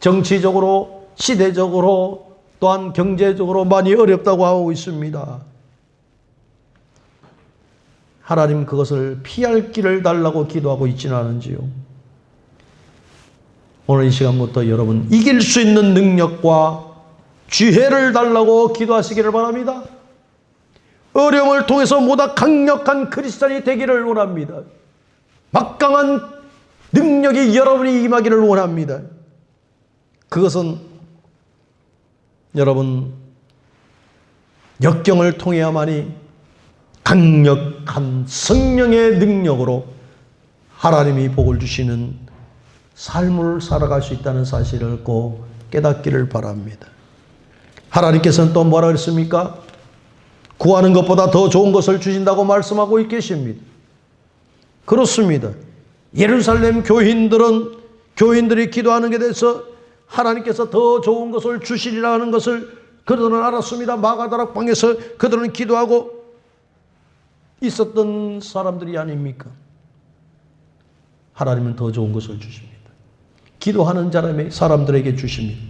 정치적으로 시대적으로 또한 경제적으로 많이 어렵다고 하고 있습니다. 하나님 그것을 피할 길을 달라고 기도하고 있지는 않은지요. 오늘 이 시간부터 여러분 이길 수 있는 능력과 지혜를 달라고 기도하시기를 바랍니다. 어려움을 통해서 보다 강력한 크리스찬이 되기를 원합니다. 막강한 능력이 여러분이 임하기를 원합니다. 그것은 여러분 역경을 통해야만이 강력한 성령의 능력으로 하나님이 복을 주시는 삶을 살아갈 수 있다는 사실을 꼭 깨닫기를 바랍니다. 하나님께서는 또 뭐라 그랬습니까? 구하는 것보다 더 좋은 것을 주신다고 말씀하고 계십니다. 그렇습니다. 예루살렘 교인들이 기도하는 게 대해서 하나님께서 더 좋은 것을 주시리라 하는 것을 그들은 알았습니다. 마가다락 방에서 그들은 기도하고 있었던 사람들이 아닙니까? 하나님은 더 좋은 것을 주십니다. 기도하는 사람들에게 주십니다.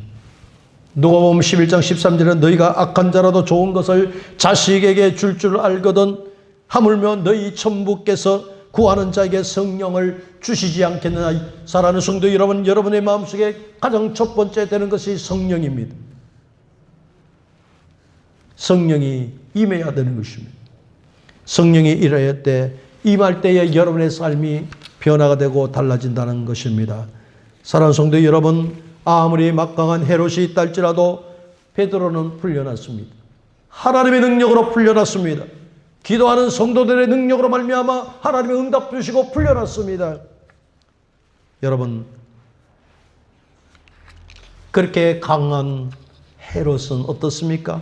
누가복음 11장 13절에 너희가 악한 자라도 좋은 것을 자식에게 줄 알거든 하물며 너희 천부께서 구하는 자에게 성령을 주시지 않겠느냐. 사랑하는 성도 여러분, 여러분의 마음속에 가장 첫 번째 되는 것이 성령입니다. 성령이 임해야 되는 것입니다. 성령이 임할 때에 여러분의 삶이 변화가 되고 달라진다는 것입니다. 사랑하는 성도 여러분, 아무리 막강한 헤롯이 있다 할지라도 베드로는 풀려났습니다. 하나님의 능력으로 풀려났습니다. 기도하는 성도들의 능력으로 말미암아 하나님의 응답 주시고 풀려났습니다. 여러분, 그렇게 강한 헤롯은 어떻습니까?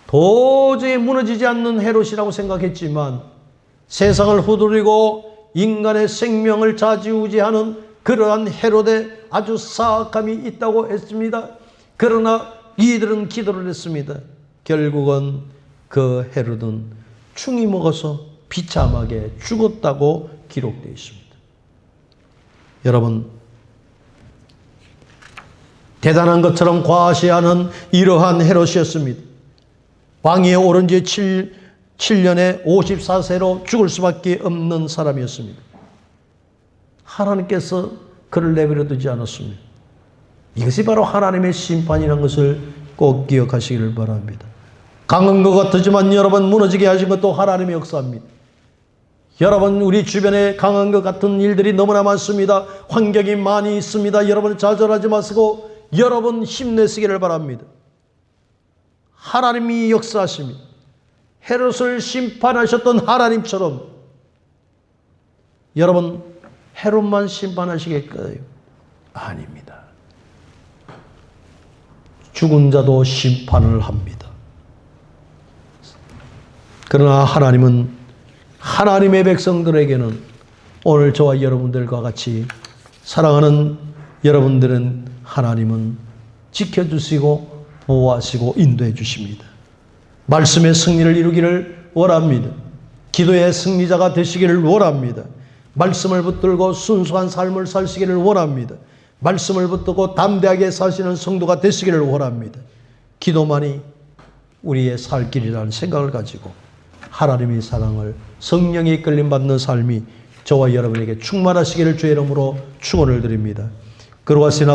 도저히 무너지지 않는 헤롯이라고 생각했지만 세상을 후드리고 인간의 생명을 좌지우지하는 그러한 헤롯에 아주 사악함이 있다고 했습니다. 그러나 이들은 기도를 했습니다. 결국은 그 헤롯은 충이 먹어서 비참하게 죽었다고 기록되어 있습니다. 여러분, 대단한 것처럼 과시하는 이러한 헤롯이었습니다. 왕위에 오른 지 7년에 54세로 죽을 수밖에 없는 사람이었습니다. 하나님께서 그를 내버려 두지 않았습니다. 이것이 바로 하나님의 심판이라는 것을 꼭 기억하시기를 바랍니다. 강한 것 같지만 여러분 무너지게 하신 것도 하나님의 역사입니다. 여러분, 우리 주변에 강한 것 같은 일들이 너무나 많습니다. 환경이 많이 있습니다. 여러분 좌절하지 마시고 여러분 힘내시기를 바랍니다. 하나님이 역사하십니다. 헤롯을 심판하셨던 하나님처럼 여러분 헤롯만 심판하시겠어요? 아닙니다. 죽은 자도 심판을 합니다. 그러나 하나님은 하나님의 백성들에게는 오늘 저와 여러분들과 같이 사랑하는 여러분들은 하나님은 지켜주시고 보호하시고 인도해 주십니다. 말씀의 승리를 이루기를 원합니다. 기도의 승리자가 되시기를 원합니다. 말씀을 붙들고 순수한 삶을 사시기를 원합니다. 말씀을 붙들고 담대하게 사시는 성도가 되시기를 원합니다. 기도만이 우리의 살 길이라는 생각을 가지고 하나님의 사랑을 성령에 이끌림받는 삶이 저와 여러분에게 충만하시기를 주의 이름으로 축원을 드립니다. 그러하시나